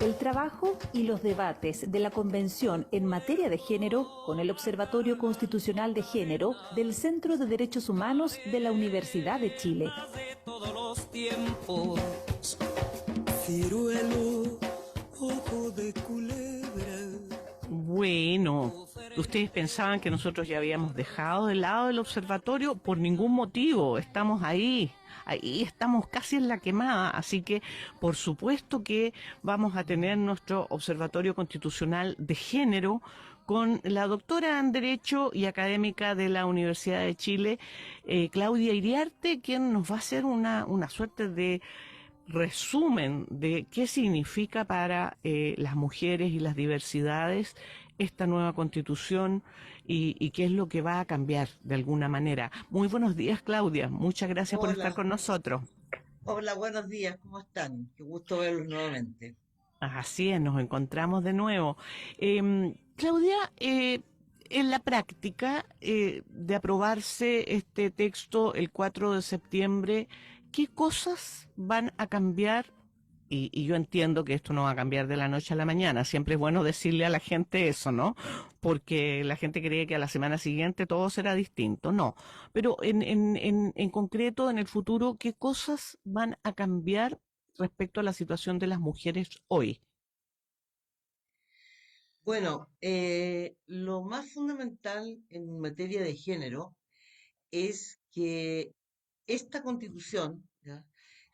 el trabajo y los debates de la Convención en materia de género con el Observatorio Constitucional de Género del Centro de Derechos Humanos de la Universidad de Chile. De todos los tiempos. Ciruelo, ojo de culebra. Bueno, ustedes pensaban que nosotros ya habíamos dejado de lado el observatorio. Por ningún motivo, estamos ahí estamos casi en la quemada, así que por supuesto que vamos a tener nuestro Observatorio Constitucional de Género con la doctora en Derecho y académica de la Universidad de Chile, Claudia Iriarte, quien nos va a hacer una suerte de resumen de qué significa para las mujeres y las diversidades esta nueva constitución y qué es lo que va a cambiar de alguna manera. Muy buenos días, Claudia. Muchas gracias por estar Hola, con nosotros. hola, buenos días, ¿cómo están? Qué gusto verlos nuevamente. Así es, nos encontramos de nuevo. Claudia, en la práctica de aprobarse este texto el 4 de septiembre, ¿qué cosas van a cambiar? Y yo entiendo que esto no va a cambiar de la noche a la mañana. Siempre es bueno decirle a la gente eso, ¿no? Porque la gente cree que a la semana siguiente todo será distinto. No. Pero en concreto, en el futuro, ¿qué cosas van a cambiar respecto a la situación de las mujeres hoy? Bueno, lo más fundamental en materia de género es que esta constitución, ¿ya?,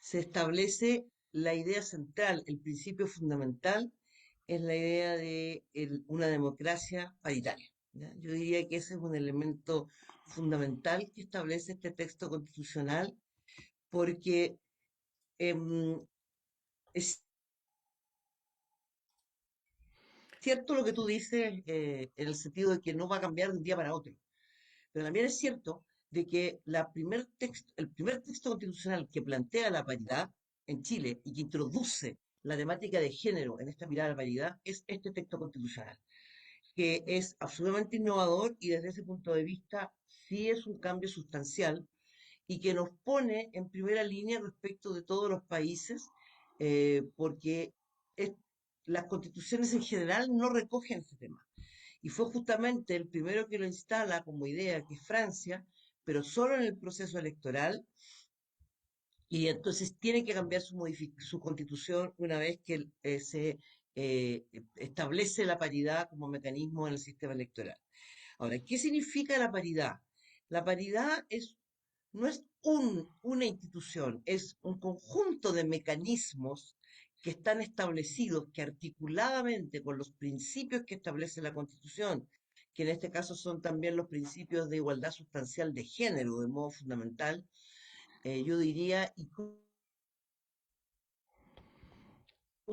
se establece la idea central, el principio fundamental es la idea de una democracia paritaria, ¿ya? Yo diría que ese es un elemento fundamental que establece este texto constitucional porque em, es cierto lo que tú dices, en el sentido de que no va a cambiar de un día para otro, pero también es cierto de que el primer texto constitucional que plantea la paridad en Chile y que introduce la temática de género en esta mirada a la paridad es este texto constitucional, que es absolutamente innovador y desde ese punto de vista sí es un cambio sustancial y que nos pone en primera línea respecto de todos los países, porque es- las constituciones en general no recogen ese tema. Y fue justamente el primero que lo instala como idea, que es Francia, pero solo en el proceso electoral, y entonces tiene que cambiar su constitución una vez que se establece la paridad como mecanismo en el sistema electoral. Ahora, ¿qué significa la paridad? La paridad no es una institución, es un conjunto de mecanismos que están establecidos, que articuladamente con los principios que establece la Constitución, que en este caso son también los principios de igualdad sustancial de género, de modo fundamental, yo diría, y cómo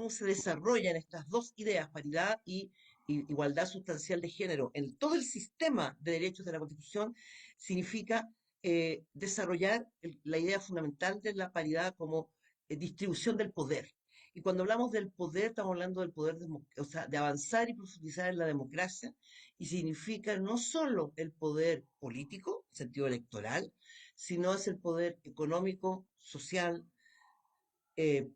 se desarrollan estas dos ideas, paridad y igualdad sustancial de género, en todo el sistema de derechos de la Constitución, significa desarrollar la idea fundamental de la paridad como distribución del poder. Y cuando hablamos del poder, estamos hablando del poder, o sea, de avanzar y profundizar en la democracia, y significa no solo el poder político, en sentido electoral, sino es el poder económico, social, eh,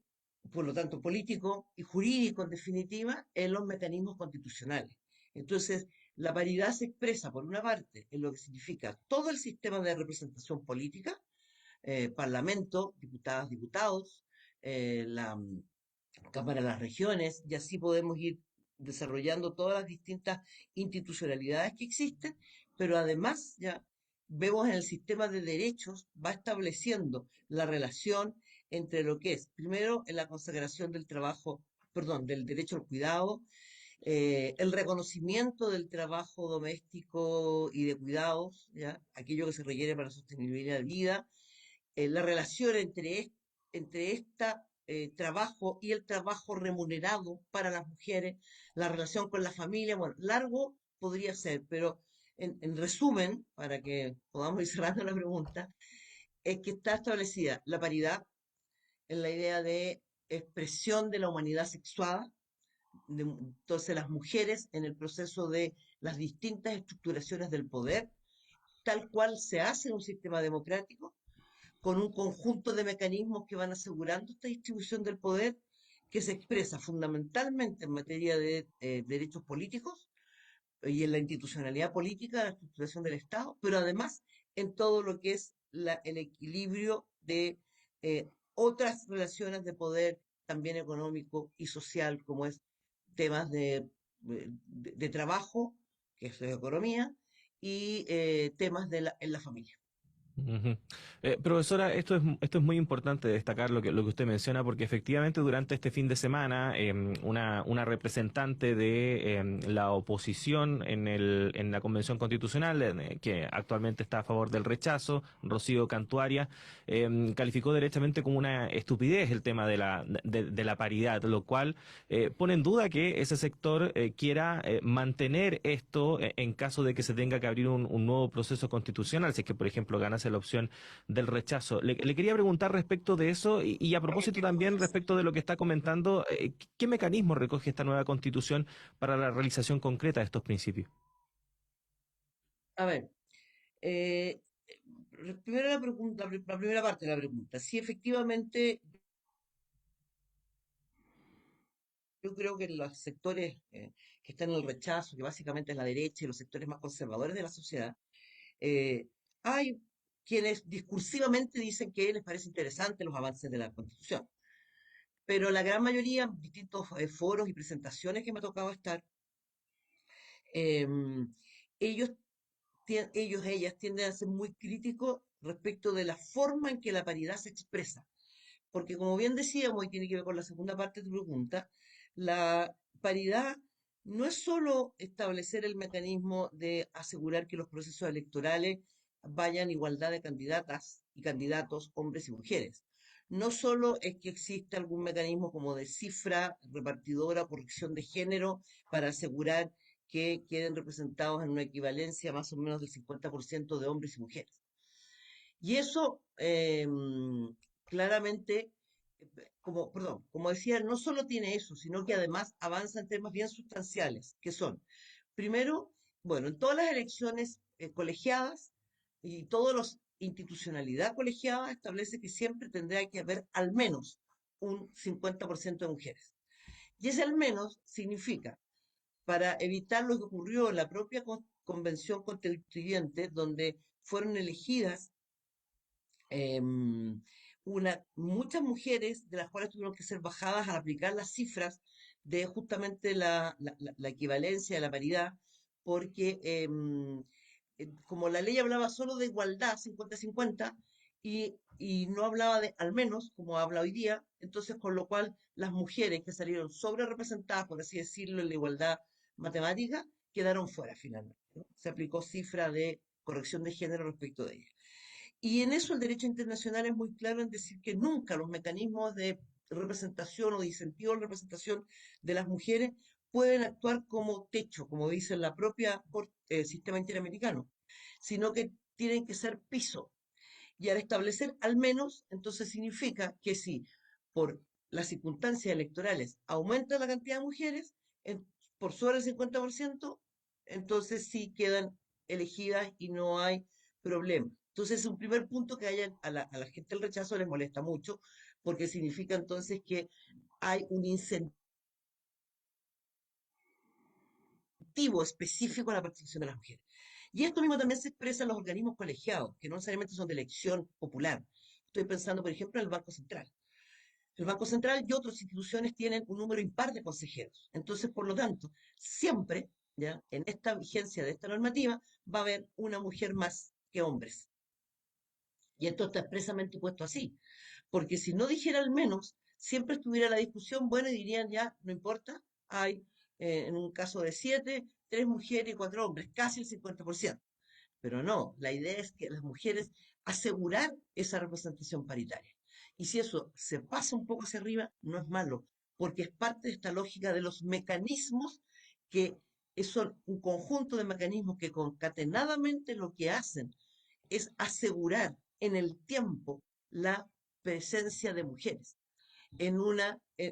por lo tanto político y jurídico en definitiva, en los mecanismos constitucionales. Entonces, la paridad se expresa, por una parte, en lo que significa todo el sistema de representación política, parlamento, diputadas, diputados, la Cámara de las Regiones, y así podemos ir desarrollando todas las distintas institucionalidades que existen, pero además ya vemos en el sistema de derechos, va estableciendo la relación entre lo que es, primero, en la consagración del trabajo, perdón, del derecho al cuidado, el reconocimiento del trabajo doméstico y de cuidados, ¿ya?, aquello que se requiere para la sostenibilidad de vida, la relación entre esta trabajo y el trabajo remunerado para las mujeres, la relación con la familia, bueno, largo podría ser, pero en resumen, para que podamos ir cerrando la pregunta, es que está establecida la paridad en la idea de expresión de la humanidad sexuada, entonces las mujeres en el proceso de las distintas estructuraciones del poder, tal cual se hace en un sistema democrático, con un conjunto de mecanismos que van asegurando esta distribución del poder, que se expresa fundamentalmente en materia de derechos políticos y en la institucionalidad política, la estructuración del Estado, pero además en todo lo que es el equilibrio de otras relaciones de poder, también económico y social, como es temas de trabajo, que es la economía, y temas en la familia. Ujú. Profesora, esto es muy importante destacar lo que usted menciona, porque efectivamente durante este fin de semana una representante de la oposición en la Convención Constitucional, que actualmente está a favor del rechazo, Rocío Cantuaria, calificó derechamente como una estupidez el tema de la paridad, lo cual pone en duda que ese sector quiera mantener esto en caso de que se tenga que abrir un nuevo proceso constitucional, si es que, por ejemplo, ganase la opción del rechazo. Le quería preguntar respecto de eso y a propósito también respecto de lo que está comentando, ¿qué mecanismo recoge esta nueva constitución para la realización concreta de estos principios? A ver, eh, primero la primera parte de la pregunta. Si efectivamente yo creo que los sectores que están en el rechazo, que básicamente es la derecha y los sectores más conservadores de la sociedad, eh, hay quienes discursivamente dicen que les parece interesante los avances de la Constitución, pero la gran mayoría, en distintos foros y presentaciones que me ha tocado estar, em, ellos, ellas tienden a ser muy críticos respecto de la forma en que la paridad se expresa. Porque como bien decíamos, y tiene que ver con la segunda parte de tu pregunta, la paridad no es solo establecer el mecanismo de asegurar que los procesos electorales vayan en igualdad de candidatas y candidatos, hombres y mujeres. No solo es que exista algún mecanismo como de cifra repartidora, corrección de género, para asegurar que queden representados en una equivalencia más o menos del 50% de hombres y mujeres. Y eso claramente, como decía, no solo tiene eso, sino que además avanza en temas bien sustanciales, que son, primero, bueno, en todas las elecciones colegiadas y toda la institucionalidad colegiada establece que siempre tendrá que haber al menos un 50% de mujeres. Y ese al menos significa, para evitar lo que ocurrió en la propia convención constituyente, donde fueron elegidas em, muchas mujeres, de las cuales tuvieron que ser bajadas al aplicar las cifras de justamente la equivalencia de la paridad, porque como la ley hablaba solo de igualdad, 50-50, y no hablaba de al menos, como habla hoy día, entonces con lo cual las mujeres que salieron sobre representadas, por así decirlo, en la igualdad matemática, quedaron fuera finalmente, ¿no? Se aplicó cifra de corrección de género respecto de ellas. Y en eso el derecho internacional es muy claro en decir que nunca los mecanismos de representación o de incentivo a la representación de las mujeres pueden actuar como techo, como dice la propia sistema interamericano, sino que tienen que ser piso. Y al establecer al menos, entonces significa que si por las circunstancias electorales aumenta la cantidad de mujeres por sobre el 50%, entonces sí quedan elegidas y no hay problema. Entonces es un primer punto que a la gente el rechazo les molesta mucho, porque significa entonces que hay un incentivo específico a la participación de las mujeres. Y esto mismo también se expresa en los organismos colegiados, que no necesariamente son de elección popular. Estoy pensando, por ejemplo, en el Banco Central. El Banco Central y otras instituciones tienen un número impar de consejeros. Entonces, por lo tanto, siempre, ¿ya?, en esta vigencia de esta normativa, va a haber una mujer más que hombres. Y esto está expresamente puesto así. Porque si no dijera al menos, siempre estuviera la discusión, bueno, y dirían ya, no importa, hay en un caso de 7, 3 mujeres y 4 hombres, casi el 50%. Pero no, la idea es que las mujeres asegurar esa representación paritaria. Y si eso se pasa un poco hacia arriba, no es malo, porque es parte de esta lógica de los mecanismos que son un conjunto de mecanismos que concatenadamente lo que hacen es asegurar en el tiempo la presencia de mujeres en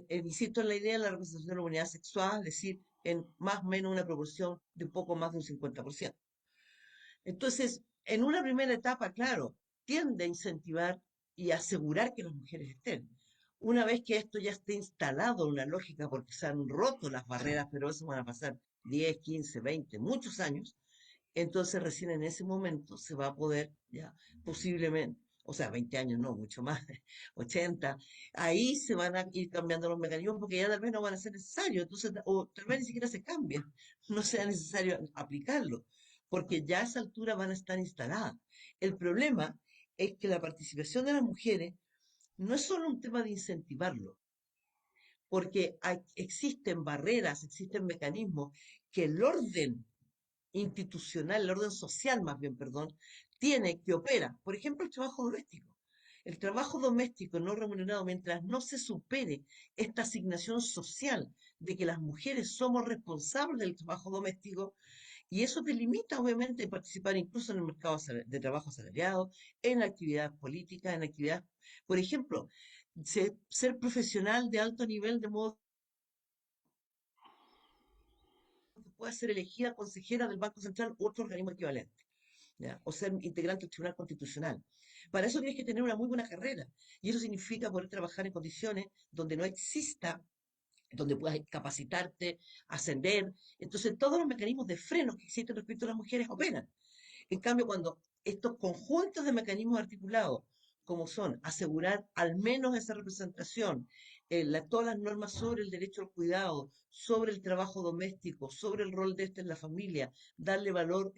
insisto en la idea de la representación de la comunidad sexual, es decir, en más o menos una proporción de un poco más de un 50%. Entonces, en una primera etapa, claro, tiende a incentivar y asegurar que las mujeres estén. Una vez que esto ya esté instalado en una lógica, porque se han roto las barreras, pero eso van a pasar 10, 15, 20, muchos años, entonces recién en ese momento se va a poder ya posiblemente, o sea, 20 años no, mucho más, 80, ahí se van a ir cambiando los mecanismos porque ya tal vez no van a ser necesarios, entonces, o tal vez ni siquiera se cambien, no sea necesario aplicarlo, porque ya a esa altura van a estar instaladas. El problema es que la participación de las mujeres no es solo un tema de incentivarlo, porque existen barreras, existen mecanismos que el orden institucional, el orden social más bien, perdón, tiene que opera. Por ejemplo, el trabajo doméstico. El trabajo doméstico no remunerado, mientras no se supere esta asignación social de que las mujeres somos responsables del trabajo doméstico, y eso te limita obviamente a participar incluso en el mercado de trabajo asalariado, en actividades políticas, en actividades, por ejemplo, ser profesional de alto nivel de modo que pueda ser elegida consejera del Banco Central u otro organismo equivalente. ¿Ya? O ser integrante del Tribunal Constitucional. Para eso tienes que tener una muy buena carrera. Y eso significa poder trabajar en condiciones donde no exista, donde puedas capacitarte, ascender. Entonces, todos los mecanismos de frenos que existen respecto a las mujeres operan. En cambio, cuando estos conjuntos de mecanismos articulados, como son asegurar al menos esa representación, todas las normas sobre el derecho al cuidado, sobre el trabajo doméstico, sobre el rol de este en la familia, darle valor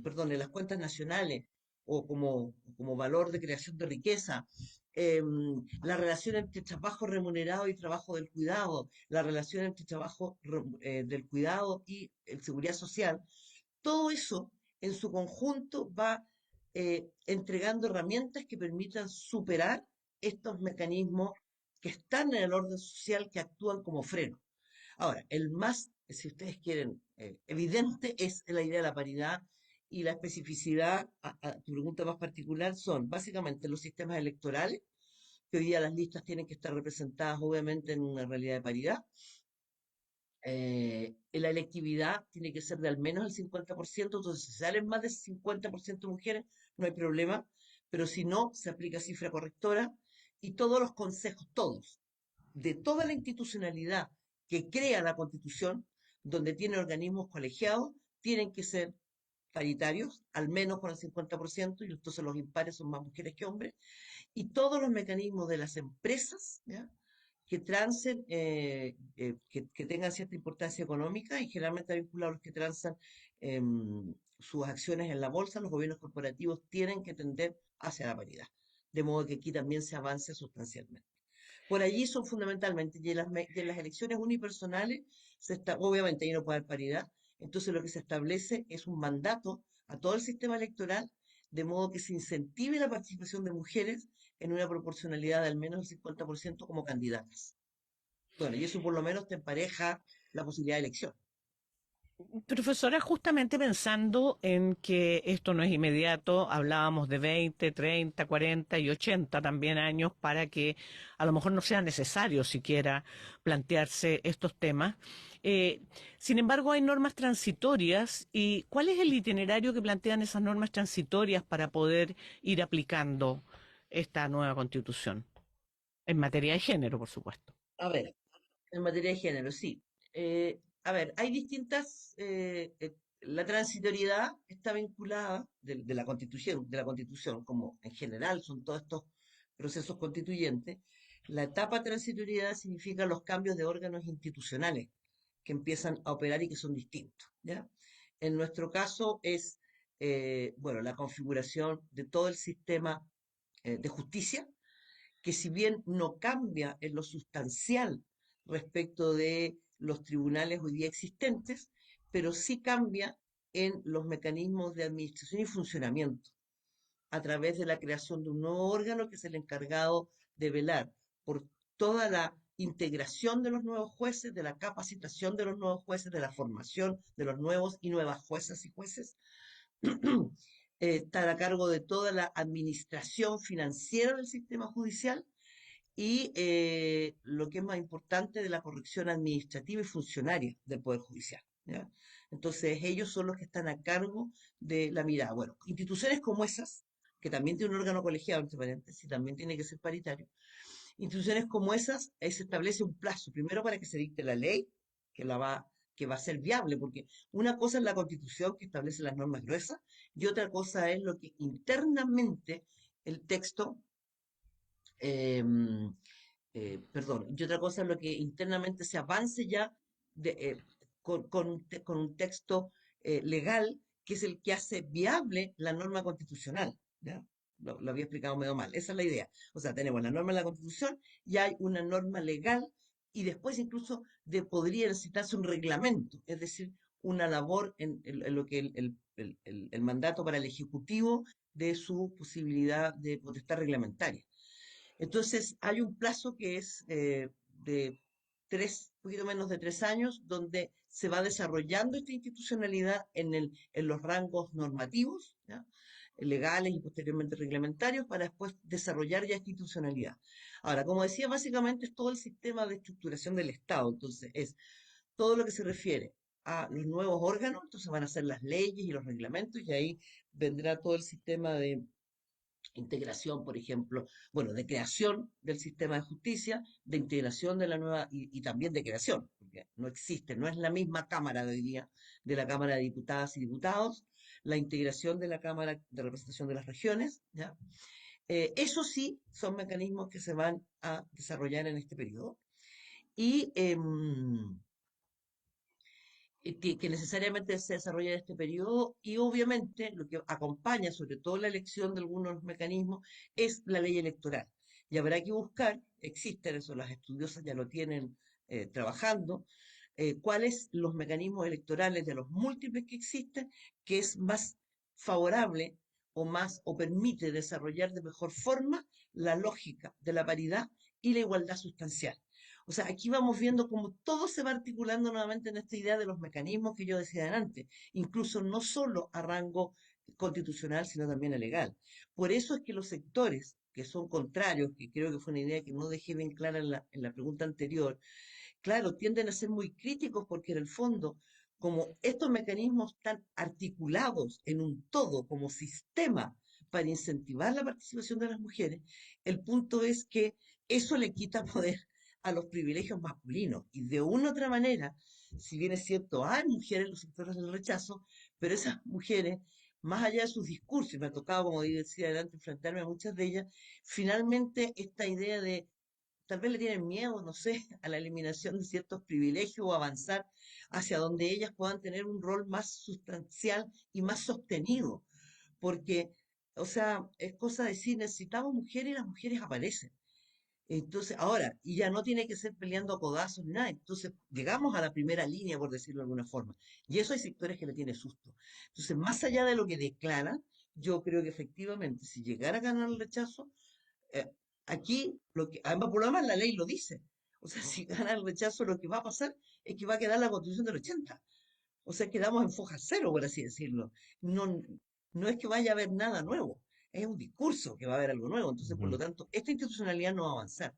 perdón, en las cuentas nacionales o como valor de creación de riqueza, la relación entre trabajo remunerado y trabajo del cuidado, la relación entre trabajo del cuidado y seguridad social, todo eso en su conjunto va entregando herramientas que permitan superar estos mecanismos que están en el orden social, que actúan como freno. Ahora, el más, si ustedes quieren, evidente es la idea de la paridad y la especificidad, a tu pregunta más particular, son básicamente los sistemas electorales, que hoy día las listas tienen que estar representadas obviamente en una realidad de paridad. La electividad tiene que ser de al menos el 50%, entonces si salen más del 50% mujeres, no hay problema, pero si no, se aplica cifra correctora y todos los consejos, todos, de toda la institucionalidad que crea la Constitución, donde tiene organismos colegiados, tienen que ser paritarios, al menos con el 50%, y entonces los impares son más mujeres que hombres, y todos los mecanismos de las empresas, ¿ya? Que transen, que tengan cierta importancia económica y generalmente vinculados a los que transan sus acciones en la bolsa, los gobiernos corporativos tienen que tender hacia la paridad, de modo que aquí también se avance sustancialmente. Por allí son fundamentalmente, y en las elecciones unipersonales, obviamente ahí no puede haber paridad, entonces lo que se establece es un mandato a todo el sistema electoral, de modo que se incentive la participación de mujeres en una proporcionalidad de al menos el 50% como candidatas. Bueno, y eso por lo menos te empareja la posibilidad de elección. Profesora, justamente pensando en que esto no es inmediato, hablábamos de 20, 30, 40 y 80 también años para que a lo mejor no sea necesario siquiera plantearse estos temas. Sin embargo, hay normas transitorias y ¿cuál es el itinerario que plantean esas normas transitorias para poder ir aplicando esta nueva constitución? En materia de género, por supuesto. A ver, en materia de género, sí. A ver, hay distintas. La transitoriedad está vinculada de la constitución, como en general son todos estos procesos constituyentes. La etapa transitoriedad significa los cambios de órganos institucionales que empiezan a operar y que son distintos, ¿ya? En nuestro caso es, bueno, la configuración de todo el sistema de justicia, que si bien no cambia en lo sustancial respecto de los tribunales hoy día existentes, pero sí cambia en los mecanismos de administración y funcionamiento, a través de la creación de un nuevo órgano que es el encargado de velar por toda la integración de los nuevos jueces, de la capacitación de los nuevos jueces, de la formación de los nuevos y nuevas juezas y jueces, estar a cargo de toda la administración financiera del sistema judicial y lo que es más importante, de la corrección administrativa y funcionaria del Poder Judicial, ¿ya? Entonces ellos son los que están a cargo de la mirada. Bueno, instituciones como esas que también tiene un órgano colegiado, entre paréntesis, también tiene que ser paritario. Instituciones como esas, se establece un plazo, primero para que se dicte la ley, que va a ser viable, porque una cosa es la Constitución que establece las normas gruesas y otra cosa es lo que internamente el texto, em, perdón, y otra cosa es lo que internamente se avance ya de, con un texto legal que es el que hace viable la norma constitucional. ¿Ya? Lo había explicado medio mal. Esa es la idea. O sea, tenemos la norma de la Constitución y hay una norma legal y después incluso podría necesitarse un reglamento, es decir, una labor en lo que el mandato para el Ejecutivo de su posibilidad de potestad reglamentaria. Entonces, hay un plazo que es de poquito menos de 3 años, donde se va desarrollando esta institucionalidad en los rangos normativos, ¿ya? Legales y posteriormente reglamentarios, para después desarrollar ya institucionalidad. Ahora, como decía, básicamente es todo el sistema de estructuración del Estado, entonces es todo lo que se refiere a los nuevos órganos, entonces van a ser las leyes y los reglamentos, y ahí vendrá todo el sistema de integración, por ejemplo, bueno, de creación del sistema de justicia, de integración de la nueva y también de creación, porque no existe, no es la misma Cámara de hoy día, de la Cámara de Diputadas y Diputados, la integración de la Cámara de Representación de las Regiones, ¿ya? Eso sí, son mecanismos que se van a desarrollar en este periodo y que necesariamente se desarrolla en este periodo y obviamente lo que acompaña sobre todo la elección de algunos mecanismos es la ley electoral. Y habrá que buscar, existen eso, las estudiosas ya lo tienen trabajando, cuáles los mecanismos electorales de los múltiples que existen, que es más favorable o permite desarrollar de mejor forma la lógica de la paridad y la igualdad sustancial. O sea, aquí vamos viendo cómo todo se va articulando nuevamente en esta idea de los mecanismos que yo decía antes, incluso no solo a rango constitucional, sino también a legal. Por eso es que los sectores que son contrarios, que creo que fue una idea que no dejé bien clara en la pregunta anterior, claro, tienden a ser muy críticos porque en el fondo, como estos mecanismos están articulados en un todo como sistema para incentivar la participación de las mujeres, el punto es que eso le quita poder a los privilegios masculinos. Y de una u otra manera, si bien es cierto, hay mujeres en los sectores del rechazo, pero esas mujeres, más allá de sus discursos, y me ha tocado, como decía adelante, enfrentarme a muchas de ellas, finalmente esta idea de, tal vez le tienen miedo, no sé, a la eliminación de ciertos privilegios o avanzar hacia donde ellas puedan tener un rol más sustancial y más sostenido. Porque, o sea, es cosa de decir, necesitamos mujeres y las mujeres aparecen. Entonces, ahora, y ya no tiene que ser peleando a codazos ni nada. Entonces, llegamos a la primera línea, por decirlo de alguna forma. Y eso hay sectores que le tienen susto. Entonces, más allá de lo que declaran, yo creo que efectivamente, si llegara a ganar el rechazo, eh, aquí, además, por lo demás, la ley lo dice. O sea, si gana el rechazo, lo que va a pasar es que va a quedar la Constitución del 80. O sea, quedamos en foja cero, por así decirlo. No, no es que vaya a haber nada nuevo. Es un discurso que va a haber algo nuevo. Entonces, por lo tanto, esta institucionalidad no va a avanzar.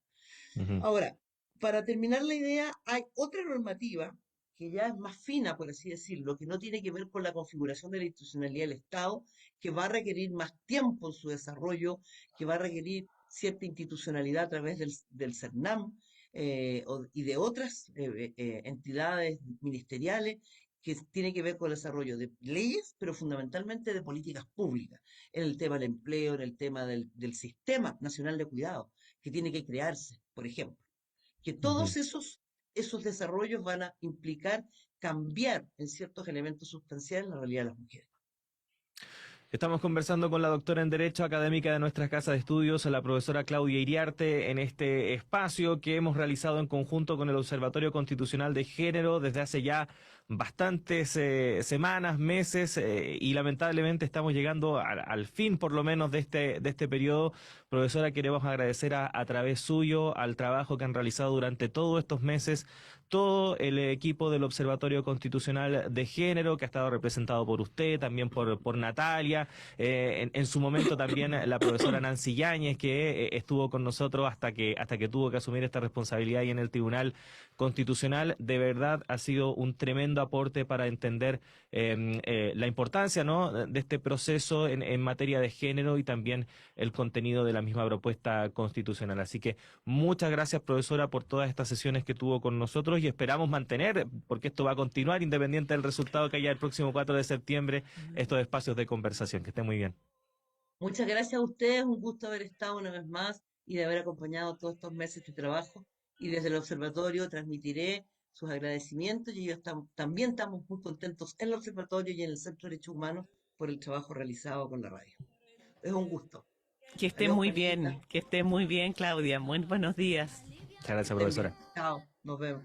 Ujú. Ahora, para terminar la idea, hay otra normativa que ya es más fina, por así decirlo, que no tiene que ver con la configuración de la institucionalidad del Estado, que va a requerir más tiempo en su desarrollo, que va a requerir cierta institucionalidad a través del CERNAM y de otras entidades ministeriales, que tiene que ver con el desarrollo de leyes, pero fundamentalmente de políticas públicas, en el tema del empleo, en el tema del Sistema Nacional de Cuidado, que tiene que crearse, por ejemplo. Que todos Ujú. esos desarrollos van a implicar cambiar en ciertos elementos sustanciales la realidad de las mujeres. Estamos conversando con la doctora en Derecho académica de nuestra casa de estudios, la profesora Claudia Iriarte, en este espacio que hemos realizado en conjunto con el Observatorio Constitucional de Género desde hace ya bastantes semanas, meses, y lamentablemente estamos llegando al fin, por lo menos, de este periodo, Profesora, queremos agradecer a través suyo al trabajo que han realizado durante todos estos meses todo el equipo del Observatorio Constitucional de Género, que ha estado representado por usted, también por Natalia, en su momento también la profesora Nancy Yáñez, que estuvo con nosotros hasta que tuvo que asumir esta responsabilidad ahí en el Tribunal Constitucional. De verdad ha sido un tremendo aporte para entender la importancia, ¿no?, de este proceso en materia de género y también el contenido de la misma propuesta constitucional. Así que muchas gracias, profesora, por todas estas sesiones que tuvo con nosotros y esperamos mantener, porque esto va a continuar independiente del resultado que haya el próximo 4 de septiembre, estos espacios de conversación. Que esté muy bien. Muchas gracias a ustedes, un gusto haber estado una vez más y de haber acompañado todos estos meses de trabajo. Y desde el observatorio transmitiré sus agradecimientos y ellos también estamos muy contentos en el observatorio y en el Centro de Derechos Humanos por el trabajo realizado con la radio. Es un gusto. Que esté Adiós, muy Juanita. bien, que esté muy bien, Claudia. Muy buenos días. Muchas gracias, profesora. Chao, nos vemos.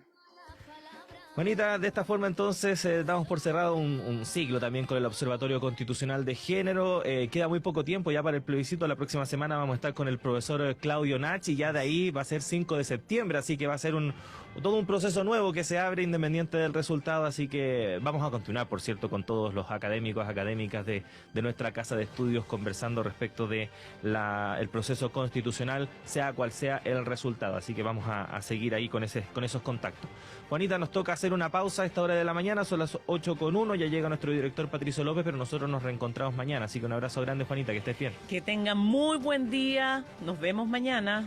Juanita, de esta forma entonces damos por cerrado un ciclo también con el Observatorio Constitucional de Género. Queda muy poco tiempo ya para el plebiscito. La próxima semana vamos a estar con el profesor Claudio Nach y ya de ahí va a ser 5 de septiembre, así que va a ser todo un proceso nuevo que se abre independiente del resultado, así que vamos a continuar, por cierto, con todos los académicos, académicas de nuestra casa de estudios conversando respecto de el proceso constitucional, sea cual sea el resultado, así que vamos a seguir ahí con esos contactos. Juanita, nos toca hacer una pausa a esta hora de la mañana, son las 8:01, ya llega nuestro director Patricio López, pero nosotros nos reencontramos mañana, así que un abrazo grande, Juanita, que estés bien. Que tengan muy buen día. Nos vemos mañana.